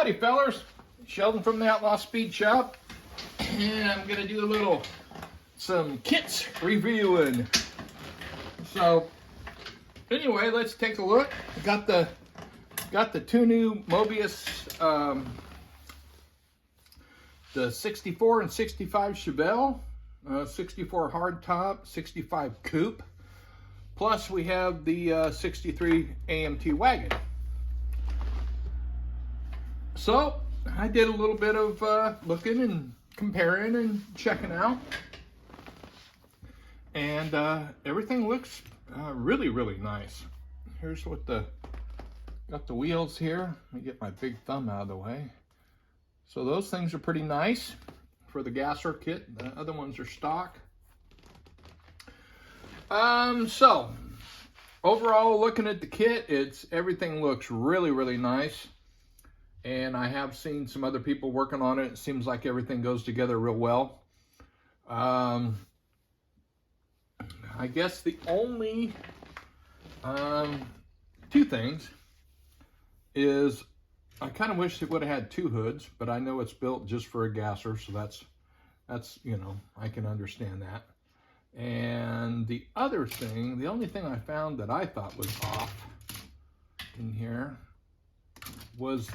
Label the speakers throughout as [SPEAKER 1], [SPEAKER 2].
[SPEAKER 1] Howdy fellers, Sheldon from the Outlaw Speed Shop, and I'm gonna do some kits reviewing. So anyway, let's take a look. Got the two new Moebius, the 64 and 65 Chevelle, 64 hardtop, 65 coupe, plus we have the 63 AMT wagon. So I did a little bit of looking and comparing and checking out, and everything looks really nice. Here's what got the wheels here. Let me get my big thumb out of the way. So those things are pretty nice for the gasser kit. The other ones are stock. So overall, looking at the kit, everything looks really nice. And I have seen some other people working on it. It seems like everything goes together real well. I guess the only two things is I kind of wish it would have had two hoods, but I know it's built just for a gasser, so that's you know, I can understand that. And the other thing, the only thing I found that I thought was off in here was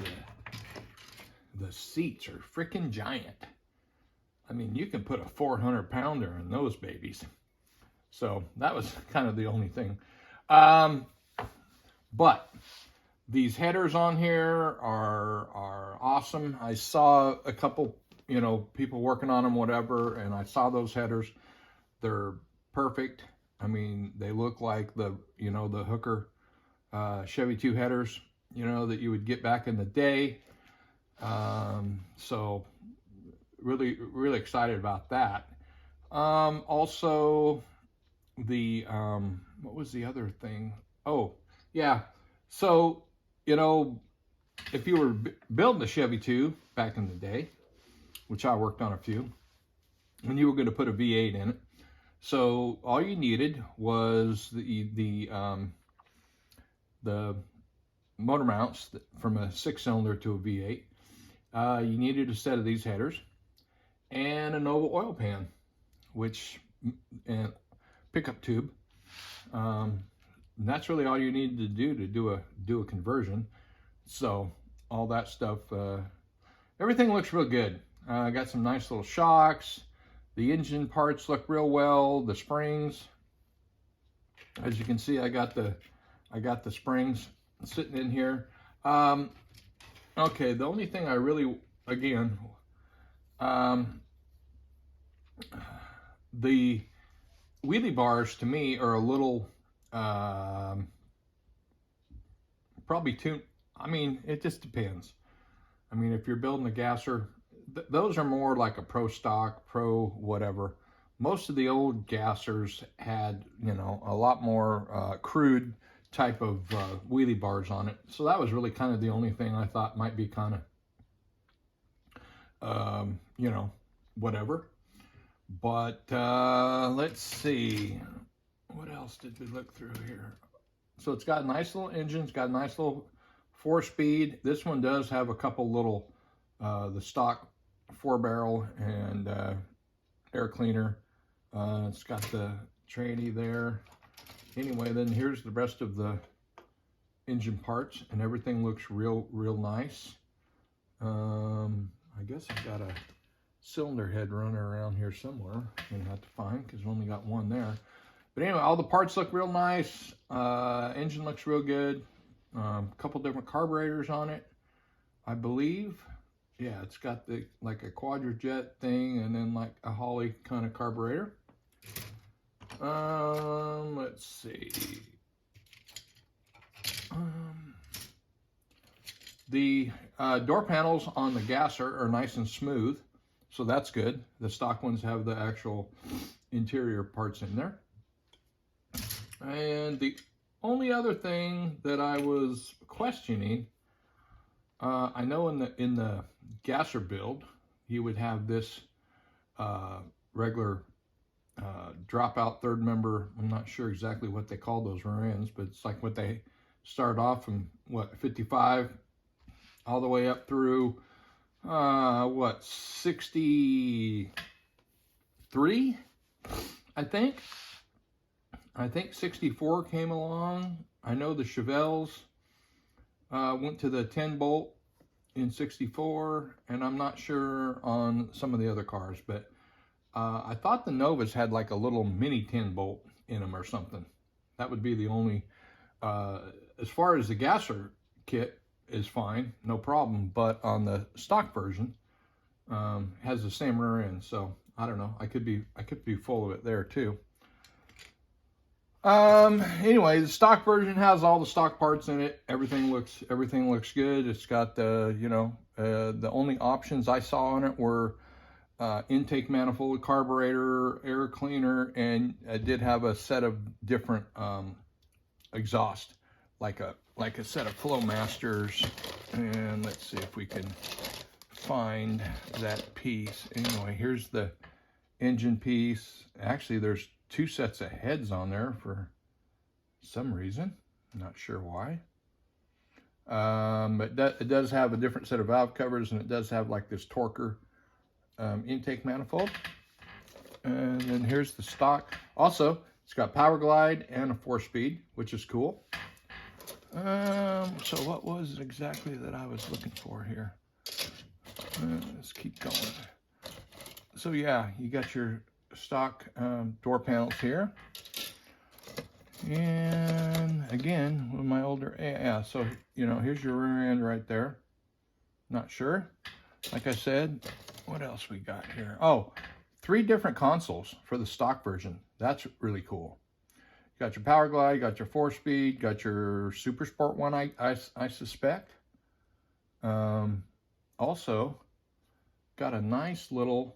[SPEAKER 1] the seats are freaking giant. I mean, you can put a 400-pounder in those babies. So that was kind of the only thing. But these headers on here are awesome. I saw a couple, you know, people working on them, whatever, and I saw those headers. They're perfect. I mean, they look like the Hooker Chevy 2 headers, you know, that you would get back in the day. So really excited about that. Also the, what was the other thing? Oh yeah. So, you know, if you were building a Chevy 2 back in the day, which I worked on a few, and you were going to put a V8 in it. So all you needed was the motor mounts from a 6-cylinder to a V8. You needed a set of these headers and a Nova oil pan, and pickup tube. And that's really all you needed to do a conversion. So all that stuff, everything looks real good. I got some nice little shocks. The engine parts look real well. The springs, as you can see, I got the springs sitting in here. Okay, the only thing I really, again, the wheelie bars to me are a little, probably too, I mean, it just depends. I mean, if you're building a gasser, those are more like a pro stock, pro whatever. Most of the old gassers had, you know, a lot more crude type of wheelie bars on it. So that was really kind of the only thing I thought might be kind of, you know, whatever. But let's see, what else did we look through here? So it's got a nice little engine. It's got a nice little 4-speed. This one does have a couple little, the stock 4-barrel and air cleaner. It's got the tranny there. Anyway, then here's the rest of the engine parts, and everything looks real nice. I guess I've got a cylinder head running around here somewhere. I'm gonna have to find, because I've only got one there. But anyway, all the parts look real nice. Engine looks real good. A couple different carburetors on it, I believe. Yeah, it's got like a quadrajet thing, and then like a Holley kind of carburetor. Let's see. The door panels on the gasser are nice and smooth, so that's good. The stock ones have the actual interior parts in there. And the only other thing that I was questioning, I know in the gasser build, you would have this regular dropout third member. I'm not sure exactly what they call those rear ends, but it's like what they start off from, what, 55 all the way up through, what, 63, I think. I think 64 came along. I know the Chevelles went to the 10 bolt in 64, and I'm not sure on some of the other cars, but I thought the Novas had like a little mini 10 bolt in them or something. That would be the only, as far as the gasser kit is fine, no problem, but on the stock version, has the same rear end, so I don't know. I could be full of it there too. Anyway, the stock version has all the stock parts in it. Everything looks good. It's got the, you know, the only options I saw on it were intake manifold, carburetor, air cleaner, and it did have a set of different exhaust, like a set of Flowmasters. And let's see if we can find that piece. Anyway, here's the engine piece. Actually, there's 2 sets of heads on there for some reason. I'm not sure why. But it does have a different set of valve covers, and it does have like this torquer intake manifold. And then here's the stock. Also, it's got power glide and a 4-speed, which is cool. So what was it exactly that I was looking for here? Let's keep going. So yeah, you got your stock door panels here, and again with my older, yeah, so you know, here's your rear end right there. Not sure, like I said. What else we got here? Oh, 3 different consoles for the stock version. That's really cool. You got your power glide, got your 4-speed, got your super sport one, I suspect. Also got a nice little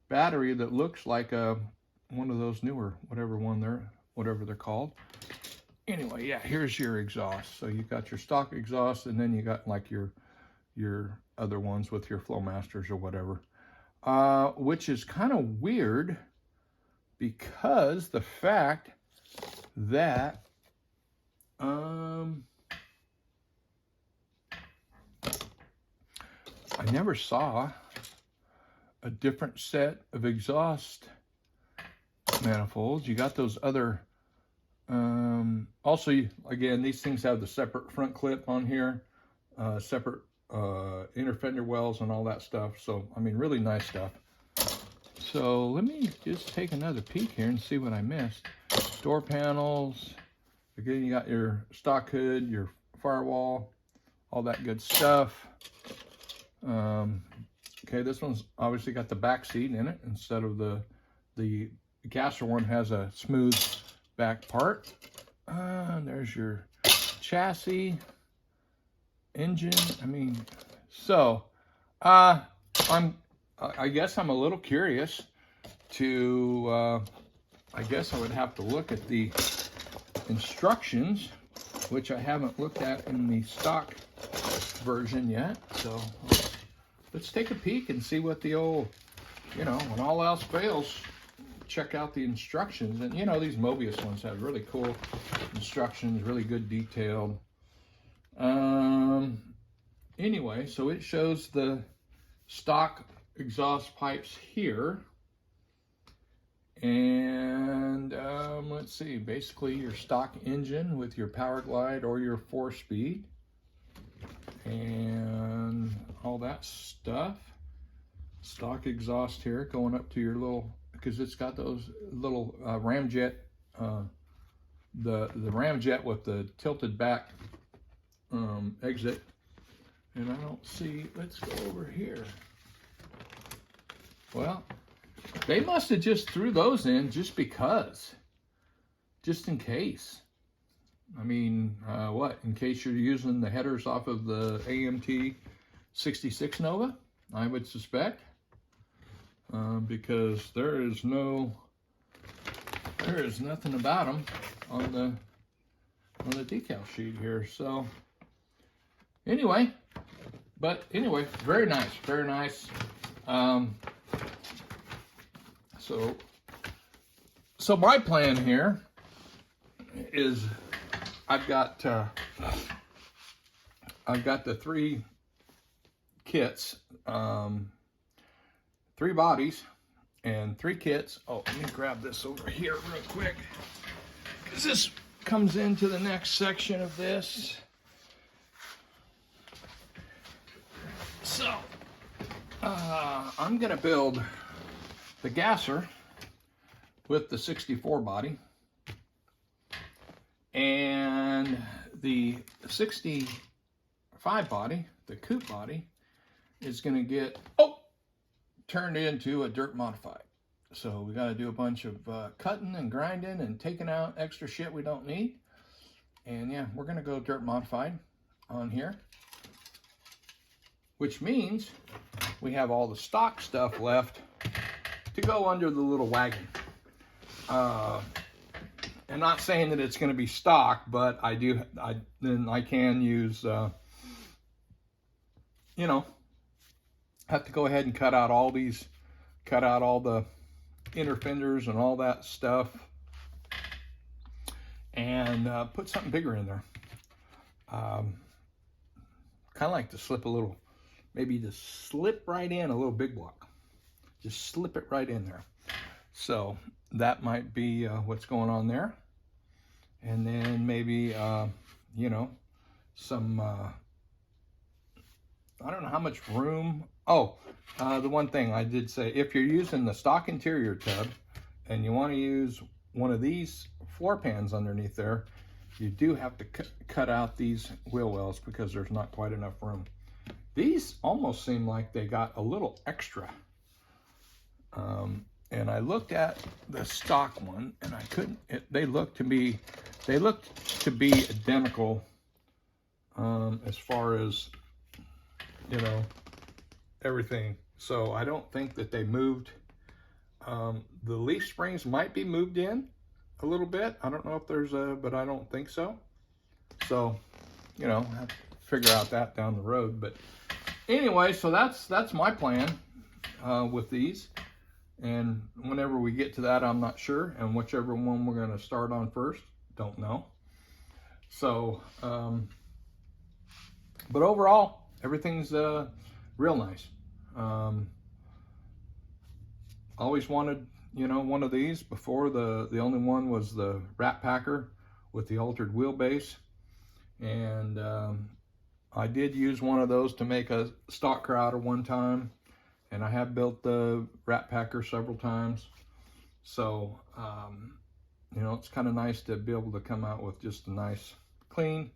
[SPEAKER 1] battery that looks like one of those newer, whatever they're called. Anyway, yeah, here's your exhaust. So you got your stock exhaust, and then you got like your other ones with your Flowmasters or whatever, which is kind of weird because the fact that I never saw a different set of exhaust manifolds. You got those other, also, again, these things have the separate front clip on here, separate inner fender wells and all that stuff. So, I mean, really nice stuff. So let me just take another peek here and see what I missed. Door panels. Again, you got your stock hood, your firewall, all that good stuff. Okay, this one's obviously got the back seat in it instead of the gasser one has a smooth back part. There's your chassis, engine. I mean, so I guess I'm a little curious to. I guess I would have to look at the instructions, which I haven't looked at in the stock version yet. So let's take a peek and see what the old, you know, when all else fails, check out the instructions. And you know, these Moebius ones have really cool instructions, really good detailed. Anyway, so it shows the stock exhaust pipes here. And let's see, basically your stock engine with your power glide or your 4-speed and all that stuff. Stock exhaust here going up to your little, because it's got those little ramjet, the ramjet with the tilted back exit. And I don't see, let's go over here. Well, they must have just threw those in just because, just in case. I mean, what, in case you're using the headers off of the AMT 66 Nova, I would suspect, because there is nothing about them on the decal sheet here. So anyway, very nice, very nice. So my plan here is I've got I've got the 3 kits, 3 bodies and 3 kits. Oh, let me grab this over here real quick, because this comes into the next section of this. So, I'm gonna build the gasser with the 64 body, and the 65 body, the coupe body, is gonna get turned into a dirt modified. So we got to do a bunch of cutting and grinding and taking out extra shit we don't need. And yeah, we're going to go dirt modified on here, which means we have all the stock stuff left to go under the little wagon. I'm not saying that it's going to be stock, but I can use, you know, have to go ahead and cut out all the inner fenders and all that stuff, and put something bigger in there. Kind of like to slip a little, maybe just slip right in a little big block. Just slip it right in there. So that might be what's going on there. And then maybe, you know, some, I don't know how much room. Oh, the one thing I did say, if you're using the stock interior tub and you want to use one of these floor pans underneath there, you do have to cut out these wheel wells because there's not quite enough room. These almost seem like they got a little extra. And I looked at the stock one and I couldn't, they looked to be identical as far as, you know, everything. So I don't think that they moved. The leaf springs might be moved in a little bit. I don't know if there's but I don't think so. So, you know, I have to figure out that down the road. But anyway, so that's my plan with these. And whenever we get to that, I'm not sure. And whichever one we're going to start on first, don't know. So, but overall, everything's real nice. Always wanted, you know, one of these. Before, the only one was the Rat Packer with the altered wheelbase. And I did use one of those to make a stock crowder one time. And I have built the Rat Packer several times. So, you know, it's kind of nice to be able to come out with just a nice, clean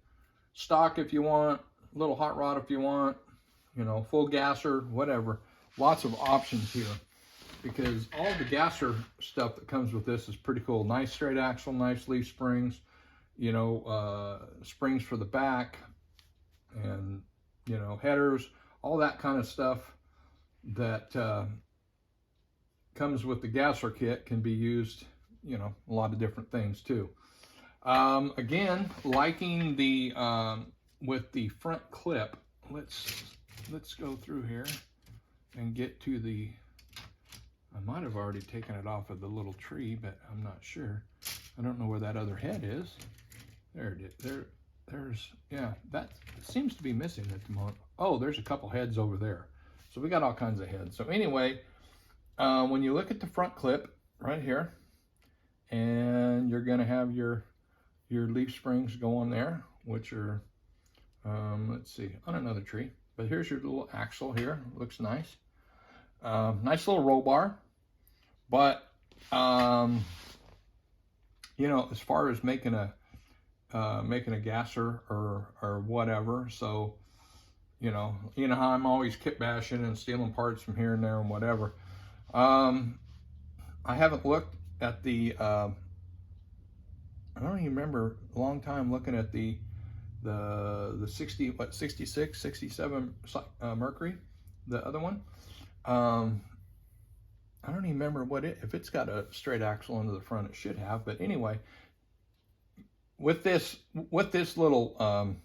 [SPEAKER 1] stock if you want, a little hot rod if you want, you know, full gasser, whatever. Lots of options here, because all the gasser stuff that comes with this is pretty cool. Nice straight axle, nice leaf springs, you know, springs for the back, and, you know, headers, all that kind of stuff that comes with the gasser kit can be used, you know, a lot of different things too. Again, liking the with the front clip. Let's go through here and get to the, I might have already taken it off of the little tree, but I'm not sure. I don't know where that other head is. There it is. There's, yeah, that seems to be missing at the moment. Oh, there's a couple heads over there. So we got all kinds of heads. So anyway, when you look at the front clip right here, and you're gonna have your leaf springs go on there, which are, let's see, on another tree. But here's your little axle here. Looks nice. Nice little roll bar. But, you know, as far as making a gasser or whatever, so, you know how I'm always kit bashing and stealing parts from here and there and whatever. I haven't looked at the, I don't even remember, a long time looking at the 66, 67 Mercury, the other one. I don't even remember if it's got a straight axle into the front. It should have, but anyway, with this little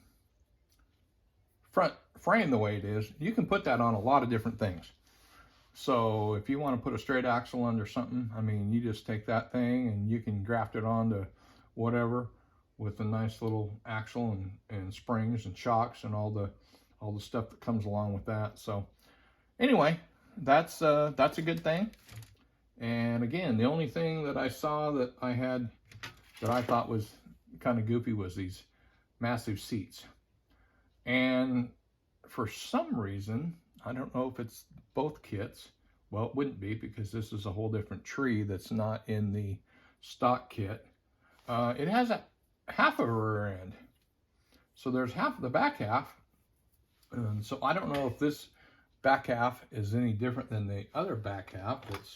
[SPEAKER 1] front frame the way it is, you can put that on a lot of different things. So if you want to put a straight axle under something, I mean, you just take that thing and you can graft it onto whatever with a nice little axle and springs and shocks and all the all the stuff that comes along with that. So anyway, that's a good thing. And again, the only thing that I saw that I had that I thought was kind of goofy was these massive seats. And for some reason, I don't know if it's both kits. Well, it wouldn't be, because this is a whole different tree that's not in the stock kit. It has a half of a rear end. So there's half of the back half. And so I don't know if this back half is any different than the other back half that's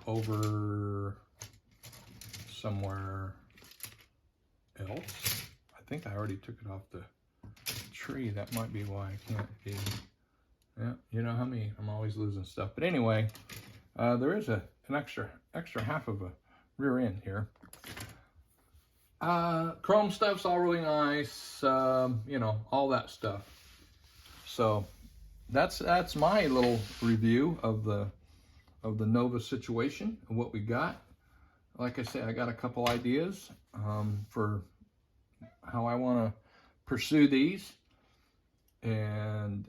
[SPEAKER 1] over somewhere else. I think I already took it off the tree. That might be why I can't be. Yeah, you know how me, I'm always losing stuff. But anyway, there is an extra half of a rear end here. Chrome stuff's all really nice, you know, all that stuff. So that's my little review of the Nova situation and what we got. Like I say, I got a couple ideas for how I want to pursue these. And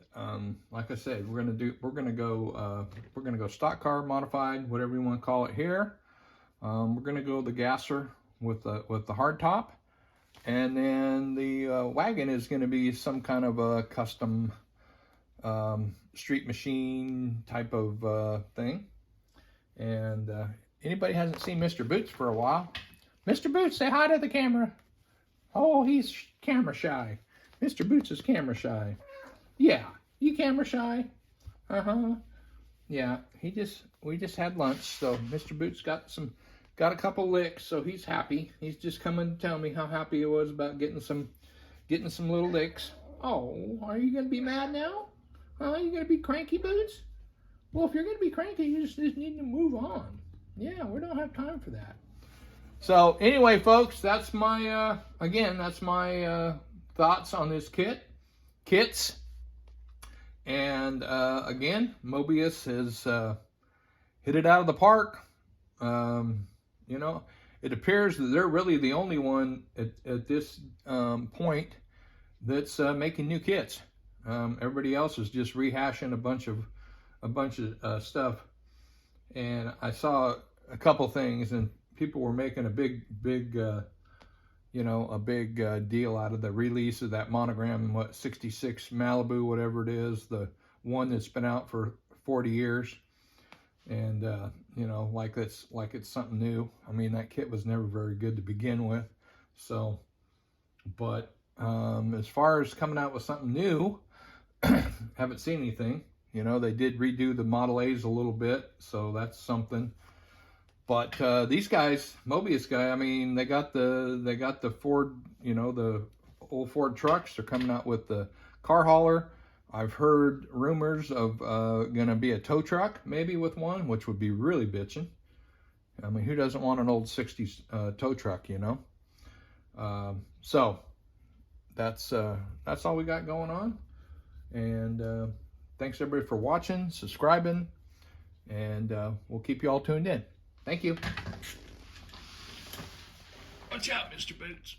[SPEAKER 1] like I said, we're gonna go stock car, modified, whatever you want to call it here. We're gonna go the gasser with the hard top, and then the wagon is gonna be some kind of a custom street machine type of thing. And anybody hasn't seen Mr. Boots for a while, Mr. Boots, say hi to the camera. Oh, he's camera shy. Mr. Boots is camera shy. Yeah, you camera shy? Uh-huh. Yeah, we just had lunch, so Mr. Boots got a couple licks, so he's happy. He's just coming to tell me how happy he was about getting some little licks. Oh, are you gonna be mad now? Huh? You gonna be cranky, Boots? Well, if you're gonna be cranky, you just need to move on. Yeah, we don't have time for that. So anyway, folks, that's my thoughts on this kits. And again, Moebius has hit it out of the park. You know, it appears that they're really the only one at this point that's making new kits. Everybody else is just rehashing a bunch of stuff. And I saw a couple things, and people were making a big deal out of the release of that monogram, 66 Malibu, whatever it is, the one that's been out for 40 years. And, you know, like it's something new. I mean, that kit was never very good to begin with. So, but as far as coming out with something new, haven't seen anything. You know, they did redo the Model A's a little bit, so that's something. But these guys, Moebius guy, I mean, they got the Ford, you know, the old Ford trucks. They're coming out with the car hauler. I've heard rumors of gonna be a tow truck, maybe with one, which would be really bitching. I mean, who doesn't want an old 60s tow truck, you know? So that's all we got going on. And thanks everybody for watching, subscribing, and we'll keep you all tuned in. Thank you. Watch out, Mr. Boots.